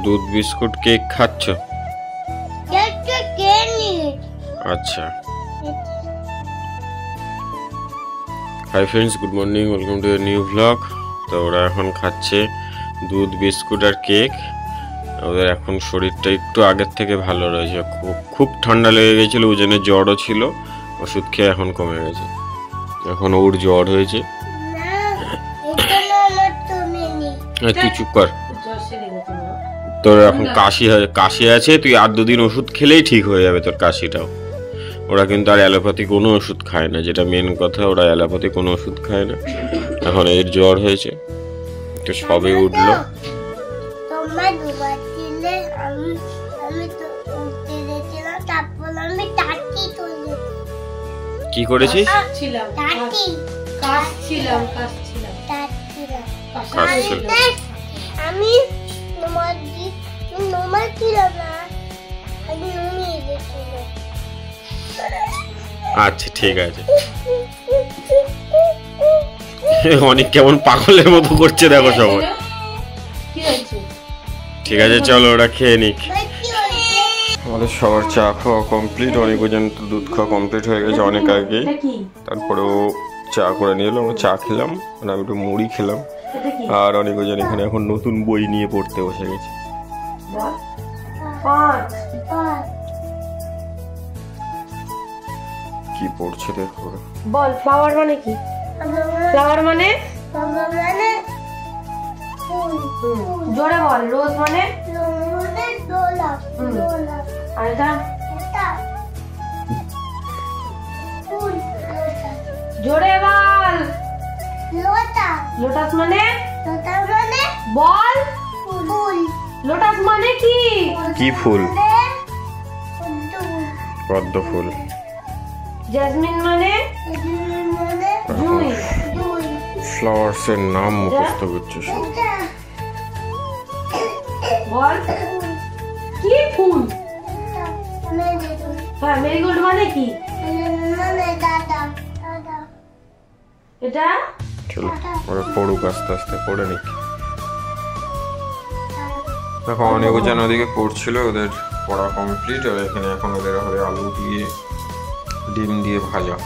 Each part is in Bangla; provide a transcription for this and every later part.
दूध बिस्कुट केक खाচ্ছ? अच्छा hi friends good morning welcome to new blog. তো ওরা এখন খাচ্ছে দুধ বিস্কুট আর কেক। ওদের এখন শরীরটা একটু আগের থেকে ভালো রয়েছে। খুব ঠান্ডা লেগে গেছিল, ওই জন্য জ্বরও ছিল, ওষুধ খেয়ে এখন কমে গেছে। এখন ওর জ্বর হয়েছে। তুই চুপ কর, তোর এখন কাশি আছে, তুই আর দুদিন ওষুধ খেলেই ঠিক হয়ে যাবে তোর কাশিটাও। ওরা কিন্তু আর অ্যালোপ্যাথি কোনো ওষুধ খায় না, যেটা মেন কথা, ওরা অ্যালোপ্যাথি কোনো ওষুধ খায় না। এখন এর জ্বর হয়েছে, তো সবে উঠলো। কি করেছিস? আমি আচ্ছা ঠিক আছে। অনেক কেমন পাগলের মতো করছে দেখো সবাই। ঠিক আছে চলো ওরা খেয়ে নিক। আমাদের সবার চা খাওয়া কমপ্লিট, অনেক পর্যন্ত দুধ খাওয়া কমপ্লিট হয়ে গেছে অনেক আগে। তারপরেও চা করে নিয়ে এলো, আমরা চা খেলাম, আমি একটু মুড়ি খেলাম। আর অনেক জন এখানে এখন নতুন বই নিয়ে পড়তে বসে গেছে। কি পড়ছে দেখো। বল ফ্লাওয়ার মানে কি? ফ্লাওয়ার মানে জোরে বল। রোজ মানে আর এটা জোরে বল। লোটাস মানে বল। লোটাস মানে কি? কি ফুল? পদ্ম ফুল। জেসমিন মানে জুঁই। ফ্লাওয়ার্স এর নাম মুখস্থ করছিস? বল কি ফুল? হ্যাঁ মেরিগোল্ড মানে কি? এটা চলো ওরা পড়ুক, আস্তে আস্তে পড়ে নিক। দেখো অনেক জন ওদিকে পড়ছিল, ওদের পড়া কমপ্লিট। আর এখানে এখন ওদের হবে আলু দিয়ে ডিম দিয়ে ভাজা।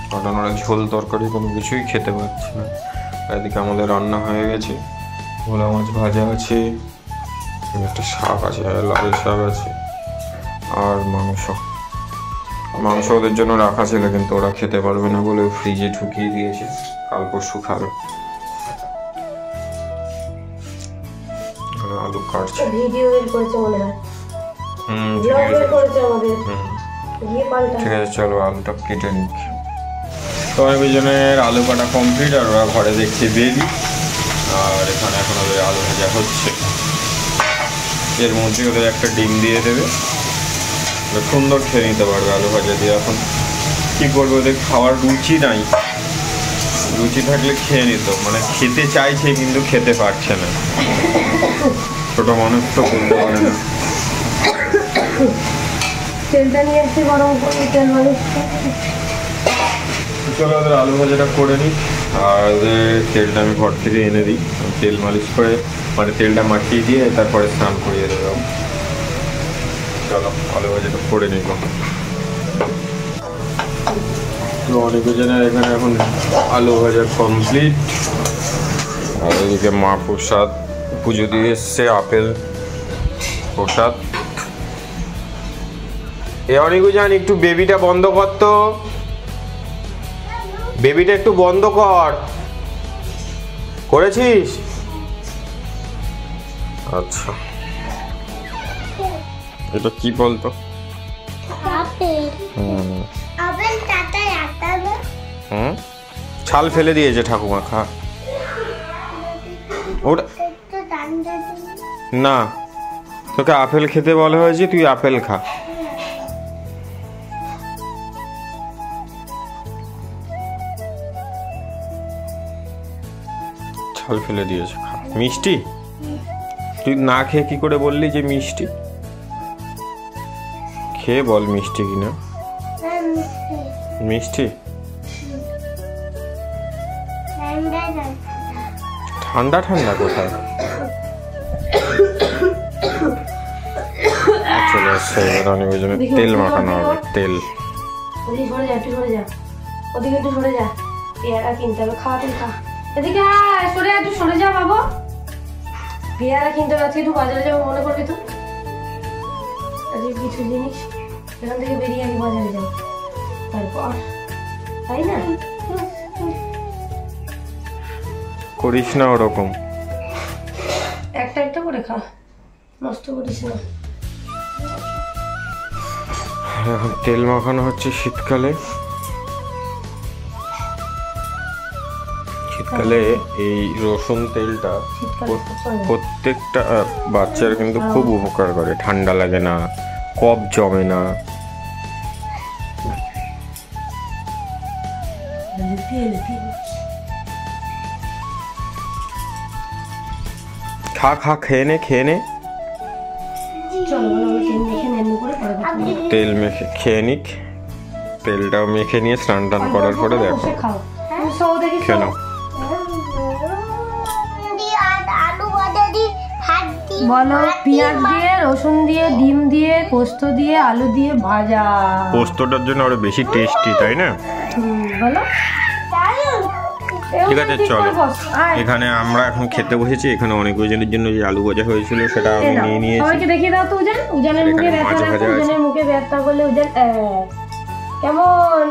কারণ ওরা ঝোল তরকারি কোনো কিছুই খেতে পারছে না। এদিকে আমাদের রান্না হয়ে গেছে, ভোলা মাছ ভাজা আছে, একটা শাক আছে, লাল শাক আছে, আর মাংস ওদের জন্য রাখা ছিল, কিন্তু ওরা খেতে পারবে না বলে ফ্রিজে ঢুকিয়ে দিয়েছে, কাল পরশু খাবে। আলু কাটছে, ভিডিও বের করেছে মনে হয়। ঠিক বের করেছে আমাদের। ঠিক আছে চলো আলুটা কেটে নিচ্ছি। তো অনেক জনের আলু কাটা কমপ্লিট, আর ওরা ঘরে দেখছে বেবি। আর এখানে এখন ওদের আলু ভাজা হচ্ছে, এর মধ্যে ওদের একটা ডিম দিয়ে দেবে, সুন্দর খেয়ে নিতে পারবে আলু ভাজা দিয়ে। এখন কী করবে, ওদের খাওয়ার রুচি নাই, রুচি থাকলে খেয়ে নিত, মানে খেতে চাইছে কিন্তু খেতে পারছে না। ছোট মানুষ তো করতে পারে না। তেলটা নিয়ে এসে গরম করে তেল মালিশ। চলো ওদের আলু ভাজাটা করে নিই, আর ওদের তেলটা আমি ঘর থেকে এনে দিই, তেল মালিশ করে মানে তেলটা মাখিয়ে দিয়ে তারপরে স্নান করিয়ে দেবো। চলো আলু ভাজাটা করে নিব। তো অনেক জনের এখানে এখন আলু ভাজা কমপ্লিট। আর এদিকে মা প্রসাদ পুজো দিয়ে এসছে, আপেল প্রসাদ। এ অনেক জান একটু বেবিটা বন্ধ কর তো, বেবিটা একটু বন্ধ কর। করেছিস? আচ্ছা এটা কি বলতো? ছাল ফেলে দিয়েছে ঠাকুমা, খা। ওটা না, তোকে আপেল খেতে বলা হয়েছে, তুই আপেল খা। ছাল ফেলে দিয়েছে, খা। মিষ্টি? তুই না খেয়ে কি করে বললি যে মিষ্টি? খেয়ে বল মিষ্টি কিনা। মিষ্টি ঠান্ডা ঠান্ডা কোথায় চলে আসছে। এবার অনেক ওই জন্য তেল মাখানো হবে। তেল সরে যা, একটু সরে যা, ওদিকে একটু সরে যা। পেয়ারা কিনতে হবে, খাওয়া তুই খা। এদিকে সরে একটু সরে যা বাবু। পেয়ারা কিনতে হবে, আজকে একটু বাজারে যাবো, মনে করবি তো। আজকে কিছু জিনিস এখান থেকে বেরিয়ে আমি বাজারে যাবো, তারপর তাই না? করিস না ওরকম, একটা একটা করে খা, নষ্ট করিস না। এখন তেল মাখানো হচ্ছে শীতকালে। শীতকালে এই রসুন তেলটা প্রত্যেকটা বাচ্চার কিন্তু খুব উপকার করে। ঠান্ডা লাগে না, কফ জমে না। খা খা, খেয়ে নে খেয়ে নে। তেল মেখে খেয়ে নিক। তেলটাও মেখে নিয়ে স্নান টান করার পরে দেখো খেয়ে নাও। বলো পেঁয়াজ দিয়ে, রসুন দিয়ে, ডিম দিয়ে, পোস্ত দিয়ে, আলু দিয়ে ভাজা। পোস্তটার জন্য আরো বেশি টেস্টি, তাই না? বলো ঠিক আছে চলো। এখানে আমরা এখন খেতে বসেছি। এখানে অনেক ওজনের জন্য যে আলু ভাজা হয়েছিল সেটা আমি নিয়ে নিয়েছি। সবাইকে দেখিয়ে দাও তো উজান। উজানের মুখে ব্যথা লাগছে, উজানের মুখে ব্যথা করলে উজান কেমন?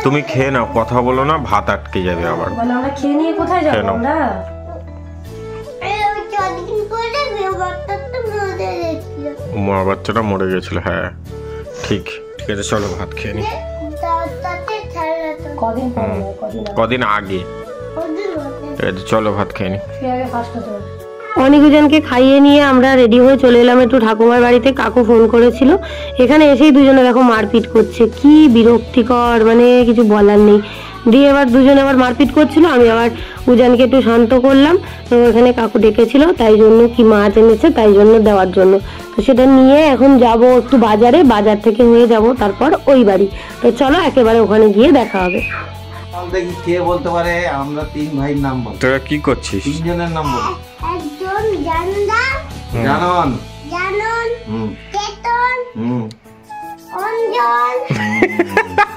তুমি খেয়ে নাও, কথা বলো না, ভাত আটকে যাবে আবার। বলো আমরা খেয়ে নিয়ে কোথায় যাবো আমরা? মা বাচ্চাটা মরে গেছিল। হ্যাঁ ঠিক ঠিক আছে চলো ভাত খেয়ে নি। কদিন আগে। চলো ভাত খেয়ে নি। অনেকজনকে খাইয়ে নিয়ে আমরা রেডি হয়ে চলে এলাম একটু ঠাকুমার বাড়িতে। কাকু ফোন করেছিল, এখানে এসেই দুজনে দেখো মারপিট করছে। কি বিরক্তিকর, মানে কিছু বলার নেই। দিয়ে এবার দুজনে আবার মারপিট করছিল। আমি আবার উজানকে একটু শান্ত করলাম। তো এখানে কাকু ডেকেছিল, তাই জন্য কি মাছ এনেছে তাই জন্য দেওয়ার জন্য। তো সেটা নিয়ে এখন যাব একটু বাজারে, বাজার থেকে হয়ে যাব তারপর ওই বাড়ি। তো চলো একেবারে ওখানে গিয়ে দেখা হবে। দেখি কে বলতে পারে। আমরা তিন ভাইয়ের নাম বল। তোরা কি করছিস? তিনজনের নাম বল। একজন জানদা, জানন, জানন, হুম, কেতন, হুম, অঞ্জন,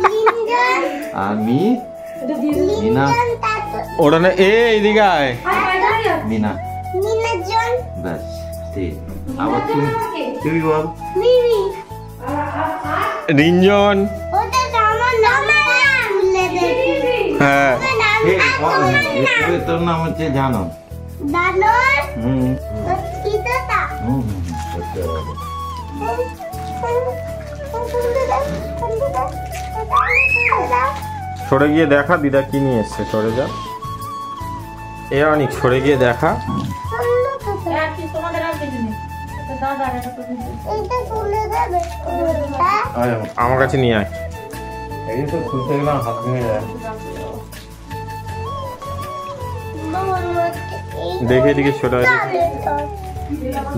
তিনজন, আমি মিনা। ওরা না এইদিকে আয়। মিনা, মিনাজন, ব্যাস ঠিক। আবার তুই বল। মিমি। রিঞ্জন। ওটা তো আমার নাম ভুলে গেছি। হ্যাঁ তোর নাম হচ্ছে জানন। জানন, হুম, কিততা, হুম, করতে হবে। সরে গিয়ে দেখা দিদা কি নিয়ে এসছে। সরে যা। এ অনেক সরে গিয়ে দেখা। এটা খুলে দেবে। আমার কাছে নিয়ে আয়। এই তো খুলতে গেলাম, হাত ভেঙে যায়। দেখে এদিকে সরে আয়।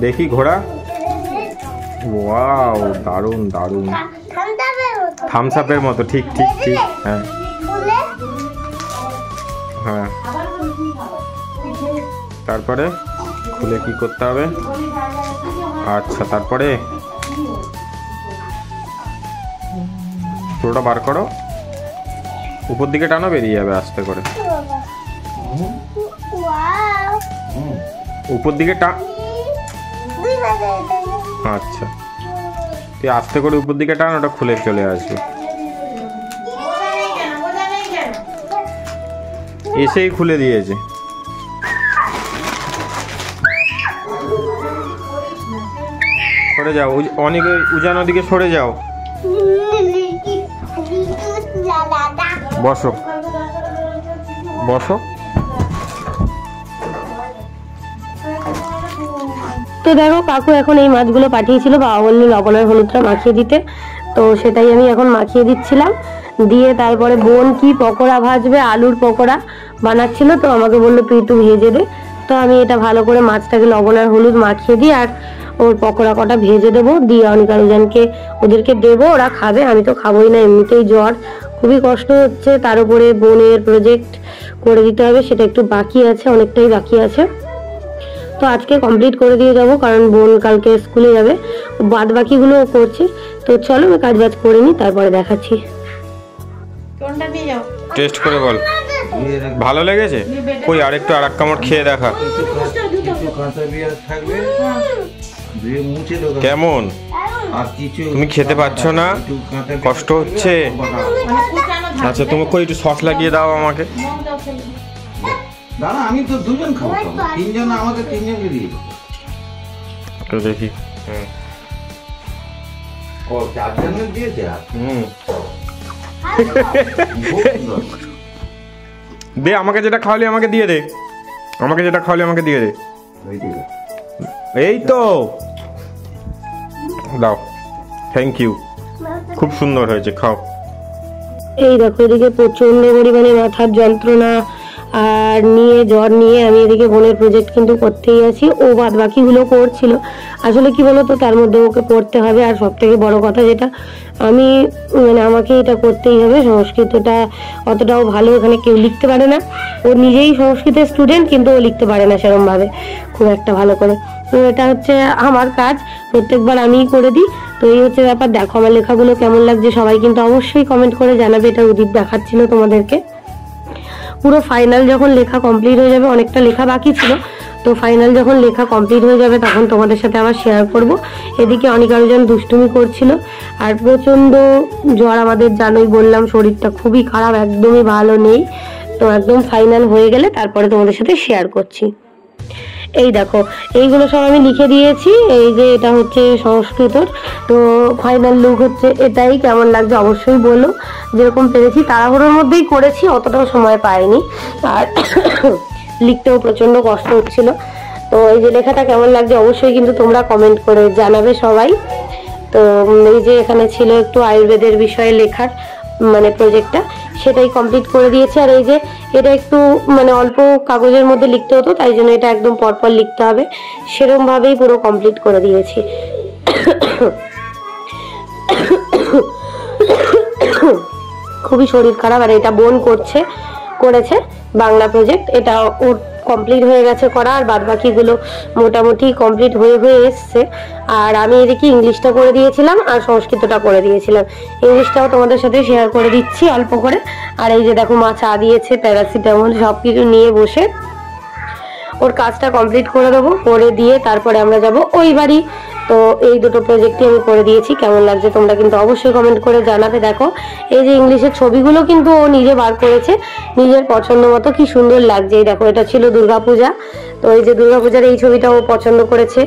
দেখি ঘোড়া। ওয়াও, দারুন দারুন। থামস আপের মতো। ঠিক ঠিক ঠিক। হ্যাঁ হ্যাঁ। তারপরে খুলে কি করতে হবে? আচ্ছা তারপরে পুরোটা বার করো, উপর দিকে টানো, বেরিয়ে যাবে আস্তে করে। উপর দিকে আচ্ছা তুই আস্তে করে উপর দিকে টান, ওটা খুলে চলে আসবে। এসেই খুলে দিয়েছে। সরে যাও, অনেক উজান ওদিকে সরে যাও। বসো বসো। তো দেখো কাকু এখন এই মাছগুলো পাঠিয়েছিল, বাবা বললো লবণ আর হলুদটা মাখিয়ে দিতে। তো সেটাই আমি এখন মাখিয়ে দিচ্ছিলাম। দিয়ে তারপরে বোন কি পকোড়া ভাজবে, আলুর পকোড়া বানাচ্ছিল। তো আমাকে বললো তুই একটু ভেজে দে। তো আমি এটা ভালো করে মাছটাকে লবণ আর হলুদ মাখিয়ে দিই। আর ওর পকোড়া কটা ভেজে দেবো, দিয়ে অনিকা রুজানকে ওদেরকে দেবো, ওরা খাবে। আমি তো খাবোই না, এমনিতেই জ্বর, খুবই কষ্ট হচ্ছে। তার উপরে বোনের প্রজেক্ট করে দিতে হবে, সেটা একটু বাকি আছে, অনেকটাই বাকি আছে। তো আজকে কমপ্লিট করে দিয়ে যাব, কারণ বোন কালকে স্কুলে যাবে, বাদ বাকিগুলো করছে। তো চলো আমি কাজ বাজ করে নিই, তারপরে দেখাচ্ছি। টেস্ট করে বল ভালো লেগেছে? কই আরেকটু আর এক কামড় খেয়ে দেখা। কিছু কাঁচা পেঁয়াজ থাকবে, দিয়ে মুছে দেবো। কেমন? আর কিছু তুমি খেতে পাচ্ছো না? একটু কাঁচা পেঁয়াজ কষ্ট হচ্ছে? আচ্ছা তুমি কই একটু সস লাগিয়ে দাও আমাকে। দাঁড়া, আমি তো দুজন খাবো, তিনজন, আমাদের তিনজনকে দিয়ে দেবো। তো দেখি। ও, চারজনের দিয়েছে? দে আমাকে যেটা খাওয়ালি আমাকে দিয়ে দে, আমাকে যেটা খাওয়ালি আমাকে দিয়ে দে। এই তো দাও, থ্যাংক ইউ, খুব সুন্দর হয়েছে, খাও। এই দেখো এদিকে প্রচন্ড পরিমাণে মাথার যন্ত্রণা আর নিয়ে জ্বর নিয়ে আমি এদিকে বোনের প্রজেক্ট কিন্তু করতেই আছি। ও বাদ বাকিগুলো করছিল, আসলে কি বলতো তার মধ্যে ওকে পড়তে হবে। আর সব থেকে বড় কথা যেটা, আমি মানে আমাকে এটা করতেই হবে। সংস্কৃতটা অতটাও ভালো এখানে কেউ লিখতে পারে না, ও নিজেই সংস্কৃতের স্টুডেন্ট, কিন্তু ও লিখতে পারে না সেরকমভাবে খুব একটা ভালো করে। তো এটা হচ্ছে আমার কাজ, প্রত্যেকবার আমিই করে দিই। তো এই হচ্ছে ব্যাপার। দেখো আমার লেখাগুলো কেমন লাগছে সবাই কিন্তু অবশ্যই কমেন্ট করে জানাবে। এটা উদীপ দেখাচ্ছিল তোমাদেরকে। পুরো ফাইনাল যখন লেখা কমপ্লিট হয়ে যাবে, অনেকটা লেখা বাকি ছিল, তো ফাইনাল যখন লেখা কমপ্লিট হয়ে যাবে তখন তোমাদের সাথে আবার শেয়ার করব। এদিকে অনিকা রুজান দুষ্টুমি করছিল, আর প্রচণ্ড জ্বর আমাদের, জানোই বললাম শরীরটা খুবই খারাপ, একদমই ভালো নেই। তো একদম ফাইনাল হয়ে গেলে তারপরে তোমাদের সাথে শেয়ার করছি। এই দেখো এইগুলো সব আমি লিখে দিয়েছি। এই যে এটা হচ্ছে সংস্কৃতর, তো ফাইনাল লুক হচ্ছে এটাই। কেমন লাগছে অবশ্যই বলো। যেরকম পেরেছি তাড়াহুড়োর মধ্যেই করেছি, অতটাও সময় পাইনি, আর লিখতেও প্রচন্ড কষ্ট হচ্ছিল। তো এই যে লেখাটা কেমন লাগছে অবশ্যই কিন্তু তোমরা কমেন্ট করে জানাবে সবাই। তো এই যে এখানে ছিল একটু আয়ুর্বেদের বিষয়ে লেখার মানে প্রজেক্টটা, সেটাই কমপ্লিট করে দিয়েছে। আর এই যে এটা একটু মানে অল্প কাগজের মধ্যে লিখতে হতো, তাই জন্য এটা একদম পরপর লিখতে হবে, সেরকম ভাবেই পুরো কমপ্লিট করে দিয়েছি। খুবই শরীর খারাপ। আর এটা বোন করেছে বাংলা প্রজেক্ট, এটা ওর কমপ্লিট হয়ে গেছে করা, আর বাদ বাকিগুলো মোটামুটি কমপ্লিট হয়ে এসছে। আর আমি এদিকে ইংলিশটা করে দিয়েছিলাম আর সংস্কৃতটা করে দিয়েছিলাম। ইংলিশটাও তোমাদের সাথে শেয়ার করে দিচ্ছি অল্প করে। আর এই যে দেখো মা চা দিয়েছে, প্যারাসিটামল সব কিছু নিয়ে বসে ওর কাজটা কমপ্লিট করে দেবো, করে দিয়ে তারপরে আমরা যাব ওই বাড়ি। তো এই দুটো প্রজেক্টই আমি করে দিয়েছি। কেমন লাগছে তোমরা কিন্তু অবশ্যই কমেন্ট করে জানাবে। দেখো এই যে ইংলিশের ছবিগুলো কিন্তু ও নিজে বার করেছে নিজের পছন্দ মতো, কি সুন্দর লাগছে। এই দেখো এটা ছিল দুর্গাপূজা, তো এই যে দুর্গাপূজার এই ছবিটাও পছন্দ করেছে,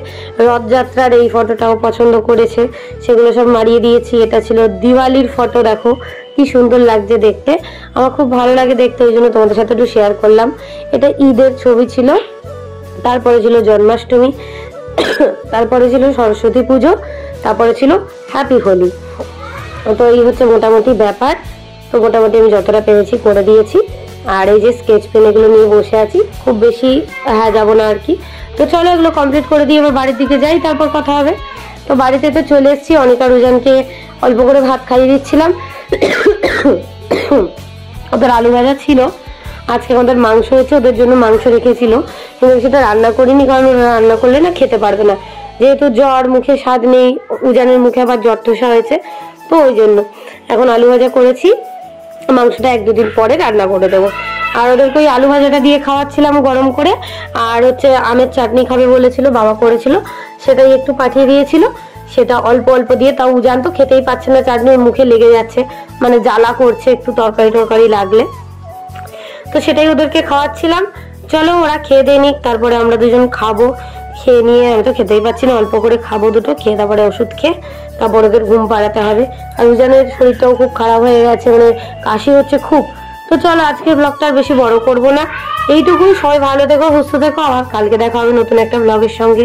রথযাত্রার এই ফটোটাও পছন্দ করেছে, সেগুলো সব মারিয়ে দিয়েছি। এটা ছিল দিওয়ালির ফটো, দেখো কি সুন্দর লাগছে দেখতে, আমার খুব ভালো লাগে দেখতে, ওই জন্য তোমাদের সাথে একটু শেয়ার করলাম। এটা ঈদের ছবি ছিল, তারপরে ছিল জন্মাষ্টমী, তারপরে ছিল সরস্বতী পুজো, তারপরে ছিল হ্যাপি হোলি। তো এই হচ্ছে মোটামুটি ব্যাপার। তো মোটামুটি আমি যতটা পেরেছি করে দিয়েছি। আর এই যে স্কেচ পেন এগুলো নিয়ে বসে আছি, খুব বেশি যাবো না আর কি। তো চলো এগুলো কমপ্লিট করে দিয়ে এবার বাড়ির দিকে যাই, তারপর কথা হবে। তো বাড়িতে তো চলে এসেছি, অনিকা রুজানকে অল্প করে ভাত খাইয়ে দিচ্ছিলাম। ওদের আলু ভাজা ছিল, আজকে আমাদের মাংস হয়েছে, ওদের জন্য মাংস রেখেছিল, কিন্তু সেটা রান্না করিনি, কারণ ওরা রান্না করলে না খেতে পারবে না, যেহেতু জ্বর, মুখে স্বাদ নেই, উজানের মুখে আবার জ্বর ঠোসা হয়েছে, তো ওই জন্য এখন আলু ভাজা করেছি, মাংসটা 1-2 দিন পরে রান্না করে দেবো। আর ওদেরকে ওই আলু ভাজাটা দিয়ে খাওয়াচ্ছিলাম গরম করে। আর হচ্ছে আমের চাটনি খাবে বলেছিল, বাবা করেছিল, সেটাই একটু পাঠিয়ে দিয়েছিল, সেটা অল্প অল্প দিয়ে, তাও উজান তো খেতেই পাচ্ছে না, চাটনি মুখে লেগে যাচ্ছে, মানে জ্বালা করছে একটু তরকারি লাগলে, তো সেটাই ওদেরকে খাওয়াচ্ছিলাম। চলো ওরা খেয়ে দিয়ে নিক, তারপরে আমরা দুজন খাবো। খেয়ে নিয়ে, আমি তো খেতেই পাচ্ছি না, অল্প করে খাবো দুটো, খেয়ে তারপরে ওষুধ খেয়ে তারপর ওদের ঘুম পাড়াতে হবে। আর উজানের শরীরটাও খুব খারাপ হয়ে গেছে, মানে কাশি হচ্ছে খুব। তো চলো আজকের ব্লগটা আর বেশি বড় করবো না, এইটুকুই। সবাই ভালো থেকো, সুস্থ থেকো, আবার কালকে দেখা হবে নতুন একটা ব্লগের সঙ্গে।